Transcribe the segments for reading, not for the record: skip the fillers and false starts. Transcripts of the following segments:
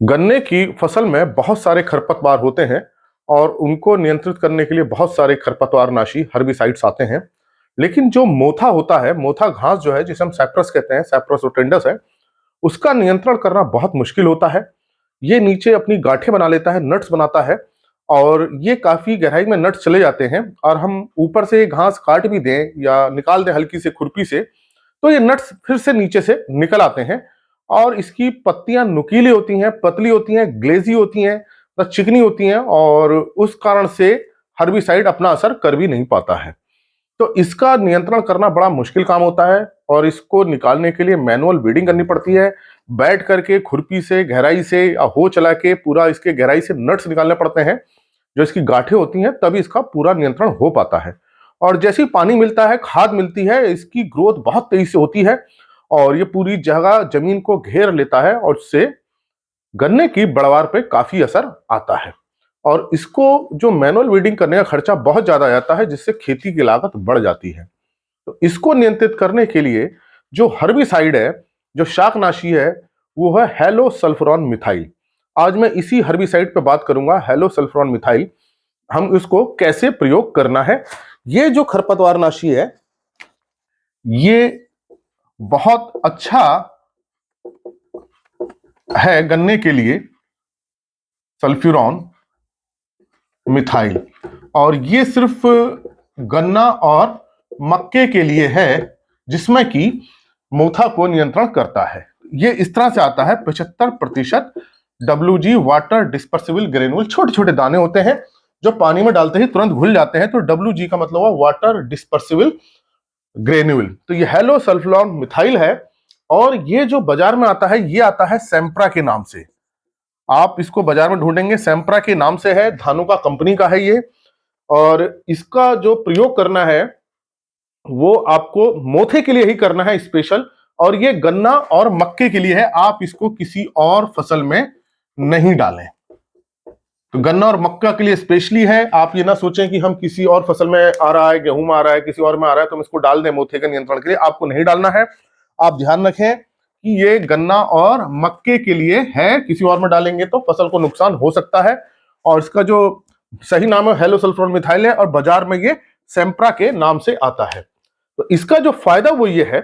गन्ने की फसल में बहुत सारे खरपतवार होते हैं और उनको नियंत्रित करने के लिए बहुत सारे खरपतवारनाशी हर्बिसाइड्स आते हैं। लेकिन जो मोथा होता है, मोथा घास जो है जिसे हम साइप्रस कहते हैं, साइप्रस रोटेंडस है, उसका नियंत्रण करना बहुत मुश्किल होता है। ये नीचे अपनी गांठें बना लेता है, नट्स बनाता है और ये काफ़ी गहराई में नट्स चले जाते हैं और हम ऊपर से घास काट भी दें या निकाल दें हल्की से खुरपी से, तो ये नट्स फिर से नीचे से निकल आते हैं और इसकी पत्तियां नुकीली होती हैं, पतली होती हैं, ग्लेजी होती हैं, चिकनी होती हैं और उस कारण से हर्बिसाइड अपना असर कर भी नहीं पाता है। तो इसका नियंत्रण करना बड़ा मुश्किल काम होता है और इसको निकालने के लिए मैनुअल वीडिंग करनी पड़ती है। बैठ करके खुरपी से गहराई से या हो चला के पूरा इसके गहराई से नट्स निकालने पड़ते हैं, जो इसकी गांठें होती हैं, तभी इसका पूरा नियंत्रण हो पाता है। और जैसे ही पानी मिलता है, खाद मिलती है, इसकी ग्रोथ बहुत तेजी से होती है और ये पूरी जगह जमीन को घेर लेता है और उससे गन्ने की पैदावार पे काफी असर आता है। और इसको जो मैनुअल वीडिंग करने का खर्चा बहुत ज्यादा आ जाता है, जिससे खेती की लागत बढ़ जाती है। तो इसको नियंत्रित करने के लिए जो हर्बिसाइड है, जो शाकनाशी है, वो है हेलोसल्फ्यूरॉन मिथाइल। आज मैं इसी हर्बिसाइड पे बात करूंगा, हेलोसल्फ्यूरॉन मिथाइल। हम इसको कैसे प्रयोग करना है। ये जो खरपतवारनाशी है, ये बहुत अच्छा है गन्ने के लिए, सल्फ्यूरॉन मिथाइल। और ये सिर्फ गन्ना और मक्के के लिए है, जिसमें कि मोथा को नियंत्रण करता है। ये इस तरह से आता है, 75% WG वाटर डिस्पर्सिबल ग्रेन्यूल। छोटे छोटे दाने होते हैं जो पानी में डालते ही तुरंत घुल जाते हैं, तो WG का मतलब हुआ वाटर डिस्पर्सिबल ग्रेन्यूल। तो ये हेलोसल्फ्यूरॉन मिथाइल है और ये जो बाजार में आता है, ये आता है सेम्प्रा के नाम से। आप इसको बाजार में ढूंढेंगे, सेम्प्रा के नाम से है, धानुका कंपनी का है ये। और इसका जो प्रयोग करना है वो आपको मोथे के लिए ही करना है स्पेशल, और ये गन्ना और मक्के के लिए है। आप इसको किसी और फसल में नहीं डालें। तो गन्ना और मक्का के लिए स्पेशली है। आप ये ना सोचें कि हम किसी और फसल में आ रहा है, गेहूं में आ रहा है, किसी और में आ रहा है तो हम इसको डाल दें मोथे के नियंत्रण के लिए। आपको नहीं डालना है। आप ध्यान रखें कि ये गन्ना और मक्के के लिए है, किसी और में डालेंगे तो फसल को नुकसान हो सकता है। और इसका जो सही नाम है हेलोसल्फ्यूरॉन मिथाइल है और बाजार में ये सेम्प्रा के नाम से आता है। तो इसका जो फायदा वो ये है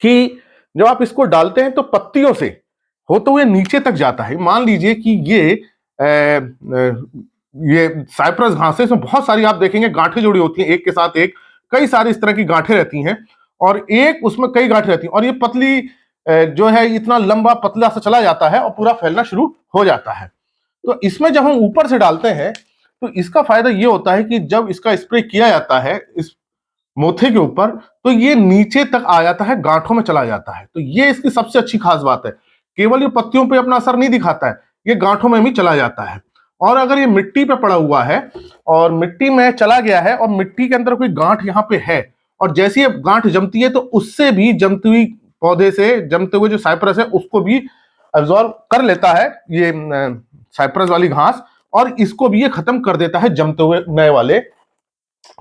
कि जब आप इसको डालते हैं तो पत्तियों से होते हुए नीचे तक जाता है। मान लीजिए कि ये साइप्रस घास है, इसमें बहुत सारी आप देखेंगे गांठें जुड़ी होती हैं, एक के साथ एक कई सारी इस तरह की गांठें रहती हैं और एक उसमें कई गांठें रहती हैं और ये पतली जो है इतना लंबा पतला सा चला जाता है और पूरा फैलना शुरू हो जाता है। तो इसमें जब हम ऊपर से डालते हैं तो इसका फायदा ये होता है कि जब इसका स्प्रे किया जाता है इस मोथे के ऊपर, तो ये नीचे तक आ जाता है, गांठों में चला जाता है। तो ये इसकी सबसे अच्छी खास बात है। केवल ये पत्तियों पे अपना असर नहीं दिखाता है, ये गांठों में भी चला जाता है। और अगर ये मिट्टी पे पड़ा हुआ है और मिट्टी में चला गया है और मिट्टी के अंदर कोई गांठ यहाँ पे है और जैसे ये गांठ जमती है तो उससे भी जमती हुई पौधे से जमते हुए जो साइप्रस है उसको भी एब्जॉर्ब कर लेता है ये साइप्रस वाली घास, और इसको भी ये खत्म कर देता है जमते हुए नए वाले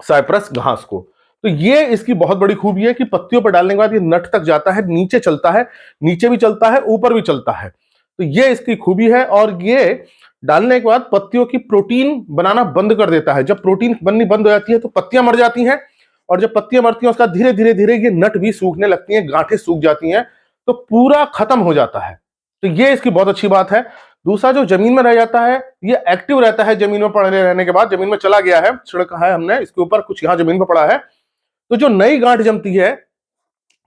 साइप्रस घास को। तो ये इसकी बहुत बड़ी खूबी है कि पत्तियों पर डालने के बाद ये नट तक जाता है, नीचे चलता है, नीचे भी चलता है, ऊपर भी चलता है। तो ये इसकी खूबी है। और ये डालने के बाद पत्तियों की प्रोटीन बनाना बंद कर देता है। जब प्रोटीन बननी बंद हो जाती है तो पत्तियां मर जाती हैं और जब पत्तियां मरती हैं उसका धीरे धीरे धीरे ये नट भी सूखने लगती हैं, गांठें सूख जाती हैं, तो पूरा खत्म हो जाता है। तो ये इसकी बहुत अच्छी बात है। दूसरा, जो जमीन में रह जाता है ये एक्टिव रहता है। जमीन में पड़े रहने के बाद जमीन में चला गया है, छिड़का है हमने इसके ऊपर, कुछ यहां जमीन पर पड़ा है, तो जो नई गांठ जमती है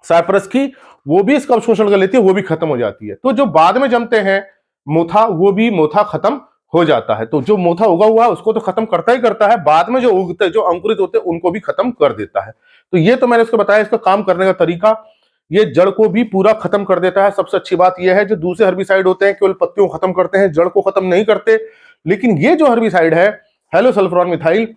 साइप्रस की वो भी इसका अवशोषण कर लेती है, वो भी खत्म हो जाती है। तो जो बाद में जमते हैं मोथा, वो भी मोथा खत्म हो जाता है। तो जो मोथा उगा हुआ है उसको तो खत्म करता ही करता है, बाद में जो उगते जो अंकुरित होते हैं उनको भी खत्म कर देता है। तो ये तो मैंने इसको बताया इसका काम करने का तरीका। ये जड़ को भी पूरा खत्म कर देता है। सबसे अच्छी बात यह है, जो दूसरे हर्बिसाइड होते हैं केवल पत्तियों को खत्म करते हैं, जड़ को खत्म नहीं करते, लेकिन ये जो हर्बिसाइड है हेलोसल्फ्यूरॉन मिथाइल,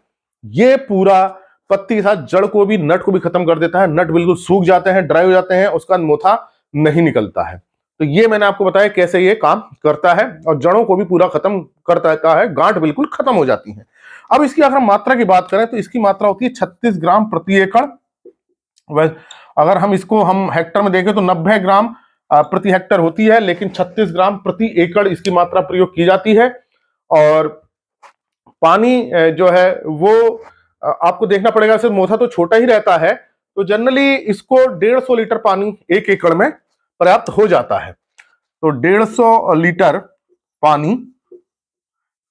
ये पूरा पत्ती के साथ जड़ को भी, नट को भी खत्म कर देता है। नट बिल्कुल सूख जाते हैं, ड्राई हो जाते हैं, उसका मोथा नहीं निकलता है। तो ये मैंने आपको बताया कैसे ये काम करता है और जड़ों को भी पूरा खत्म करता है, गांठ बिल्कुल खत्म हो जाती है। अब इसकी अगर मात्रा की बात करें तो इसकी मात्रा होती है 36 ग्राम प्रति एकड़। अगर हम इसको हेक्टर में देखें तो 90 ग्राम प्रति हेक्टर होती है, लेकिन 36 ग्राम प्रति एकड़ इसकी मात्रा प्रयोग की जाती है। और पानी जो है वो आपको देखना पड़ेगा, सिर्फ मोथा तो छोटा ही रहता है, तो जनरली इसको 150 लीटर पानी 1 एकड़ में पर्याप्त हो जाता है। तो 150 लीटर पानी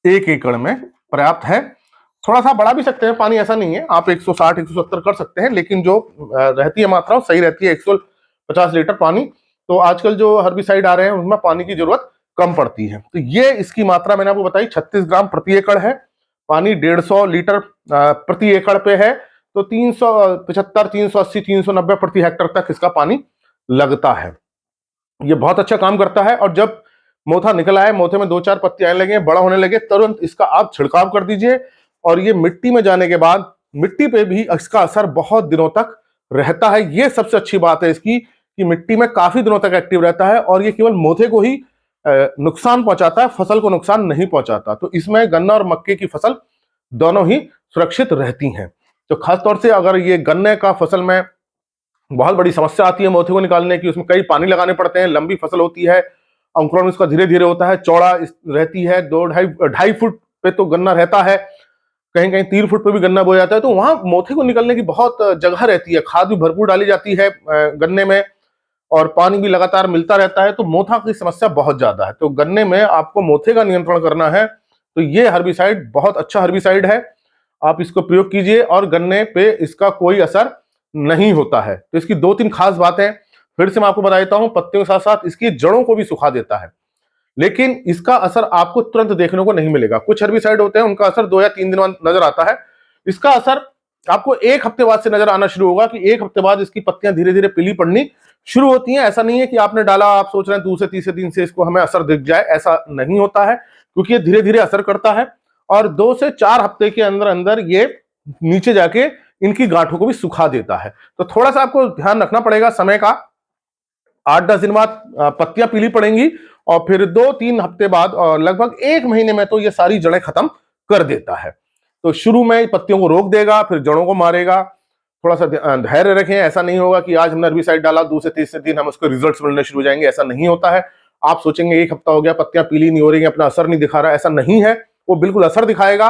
1 एकड़ में पर्याप्त है। थोड़ा सा बढ़ा भी सकते हैं पानी, ऐसा नहीं है, आप 160 170 कर सकते हैं, लेकिन जो रहती है मात्रा सही रहती है 150 लीटर पानी। तो आजकल जो हर्बिसाइड आ रहे हैं उनमें पानी की जरूरत कम पड़ती है। तो ये इसकी मात्रा मैंने आपको बताई 36 ग्राम प्रति एकड़ है। पानी 150 लीटर प्रति एकड़ पे है, तो 375 380 390 प्रति हेक्टर तक इसका पानी लगता है। ये बहुत अच्छा काम करता है। और जब मोथा निकल आए, मोथे में 2-4 पत्ती आने लगे, बड़ा होने लगे, तुरंत इसका आप छिड़काव कर दीजिए। और ये मिट्टी में जाने के बाद मिट्टी पे भी इसका असर बहुत दिनों तक रहता है। ये सबसे अच्छी बात है इसकी कि मिट्टी में काफी दिनों तक एक्टिव रहता है, और ये केवल मोथे को ही नुकसान पहुंचाता है, फसल को नुकसान नहीं पहुंचाता। तो इसमें गन्ना और मक्के की फसल दोनों ही सुरक्षित रहती हैं। तो खासतौर से अगर ये गन्ने का फसल में बहुत बड़ी समस्या आती है मोथे को निकालने की, उसमें कई पानी लगाने पड़ते हैं, लंबी फसल होती है, अंकुरण उसका धीरे धीरे होता है, चौड़ा रहती है, 2-2.5 फुट पे तो गन्ना रहता है, कहीं कहीं 3 फुट पे भी गन्ना बोया जाता है। तो वहां मोथे को निकलने की बहुत जगह रहती है, खाद भी भरपूर डाली जाती है गन्ने में, और पानी भी लगातार मिलता रहता है। तो मोथा की समस्या बहुत ज्यादा है। तो गन्ने में आपको मोथे का नियंत्रण करना है, तो ये हर्बिसाइड बहुत अच्छा हर्बिसाइड है, आप इसको प्रयोग कीजिए और गन्ने पे इसका कोई असर नहीं होता है। तो इसकी 2-3 खास बातें फिर से मैं आपको बता देता हूं। पत्तियों के साथ साथ इसकी जड़ों को भी सुखा देता है, लेकिन इसका असर आपको तुरंत देखने को नहीं मिलेगा। कुछ हर्बिसाइड होते हैं उनका असर 2 या 3 दिन बाद नजर आता है, इसका असर आपको 1 हफ्ते बाद से नजर आना शुरू होगा कि 1 हफ्ते बाद इसकी पत्तियां धीरे धीरे पीली पड़नी शुरू होती हैं। ऐसा नहीं है कि आपने डाला, आप सोच रहे हैं दूसरे तीसरे दिन से इसको हमें असर दिख जाए, ऐसा नहीं होता है, क्योंकि ये धीरे धीरे असर करता है। और 2 से 4 हफ्ते के अंदर अंदर ये नीचे जाके इनकी गांठों को भी सुखा देता है। तो थोड़ा सा आपको ध्यान रखना पड़ेगा समय का। 8-10 दिन बाद पत्तियां पीली पड़ेंगी, और फिर 2-3 हफ्ते बाद और लगभग 1 महीने में तो ये सारी जड़ें खत्म कर देता है। तो शुरू में पत्तियों को रोक देगा, फिर जड़ों को मारेगा। थोड़ा सा धैर्य रखें, ऐसा नहीं होगा कि आज हमने हर्बिसाइड डाला दूसरे तीसरे दिन हम उसको रिजल्ट्स मिलने शुरू हो जाएंगे, ऐसा नहीं होता है। आप सोचेंगे 1 हफ्ता हो गया, पत्तियां पीली नहीं हो रही, अपना असर नहीं दिखा रहा, ऐसा नहीं है, वो बिल्कुल असर दिखाएगा।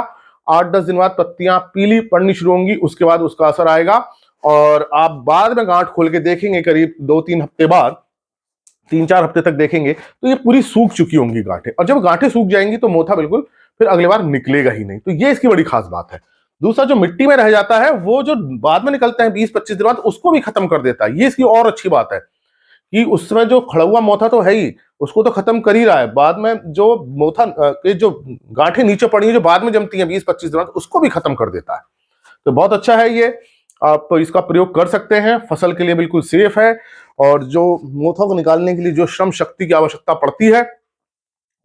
8-10 दिन बाद पत्तियां पीली पड़नी शुरू होंगी, उसके बाद उसका असर आएगा, और आप बाद में गांठ खोल के देखेंगे, करीब 2-3 हफ्ते बाद, 3-4 हफ्ते तक देखेंगे तो ये पूरी सूख चुकी होंगी गांठें। और जब गांठें सूख जाएंगी तो मोथा बिल्कुल फिर अगली बार निकलेगा ही नहीं। तो ये इसकी बड़ी खास बात है। दूसरा, जो मिट्टी में रह जाता है वो जो बाद में निकलते हैं 20-25 दिन बाद, उसको भी खत्म कर देता है। ये इसकी और अच्छी बात है कि उसमें जो खड़ा हुआ मोथा तो है ही, उसको तो खत्म कर ही रहा है, बाद में जो मोथा के जो गांठें नीचे पड़ी हैं जो बाद में जमती हैं 20-25 दिन बाद, उसको भी खत्म कर देता है। तो बहुत अच्छा है ये, आप इसका प्रयोग कर सकते हैं, फसल के लिए बिल्कुल सेफ है। और जो मोथा को निकालने के लिए जो श्रम शक्ति की आवश्यकता पड़ती है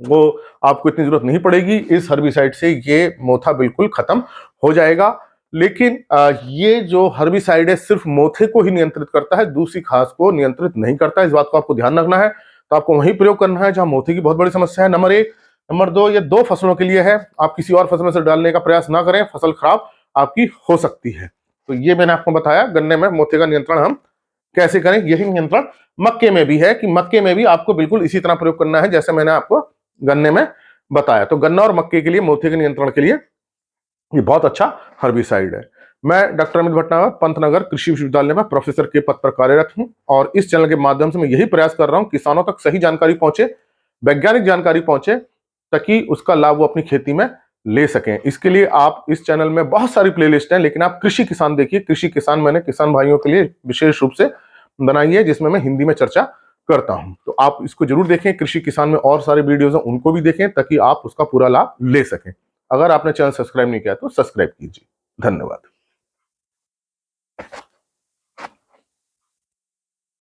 वो आपको इतनी जरूरत नहीं पड़ेगी। इस हर्बिसाइड से ये मोथा बिल्कुल खत्म हो जाएगा। लेकिन ये जो हर्बिसाइड है सिर्फ मोथे को ही नियंत्रित करता है, दूसरी घास को नियंत्रित नहीं करता। इस बात को आपको ध्यान रखना है। तो आपको वही प्रयोग करना है जहां मोथे की बहुत बड़ी समस्या है, नंबर 1। नंबर 2, ये 2 फसलों के लिए है, आप किसी और फसल में से डालने का प्रयास ना करें, फसल खराब आपकी हो सकती है। तो ये मैंने आपको बताया गन्ने में मोथे का नियंत्रण हम कैसे करें। यही नियंत्रण मक्के में भी है कि मक्के में भी आपको बिल्कुल इसी तरह प्रयोग करना है जैसे मैंने आपको गन्ने में बताया। तो गन्ना और मक्के के लिए मोथे के नियंत्रण के लिए ये बहुत अच्छा हर्बिसाइड है। मैं डॉक्टर अमित भटनागर, पंतनगर कृषि विश्वविद्यालय में प्रोफेसर के पद पर कार्यरत हूं, और इस चैनल के माध्यम से मैं यही प्रयास कर रहा हूं किसानों तक सही जानकारी पहुंचे, वैज्ञानिक जानकारी पहुंचे, ताकि उसका लाभ वो अपनी खेती में ले सकें। इसके लिए आप इस चैनल में बहुत सारी प्लेलिस्ट हैं, लेकिन आप कृषि किसान देखिए। कृषि किसान मैंने किसान भाइयों के लिए विशेष रूप से बनाई है, जिसमें मैं हिंदी में चर्चा करता हूं। तो आप इसको जरूर देखें। कृषि किसान में और सारे वीडियोज हैं, उनको भी देखें ताकि आप उसका पूरा लाभ ले सकें। अगर आपने चैनल सब्सक्राइब नहीं किया तो सब्सक्राइब कीजिए। धन्यवाद।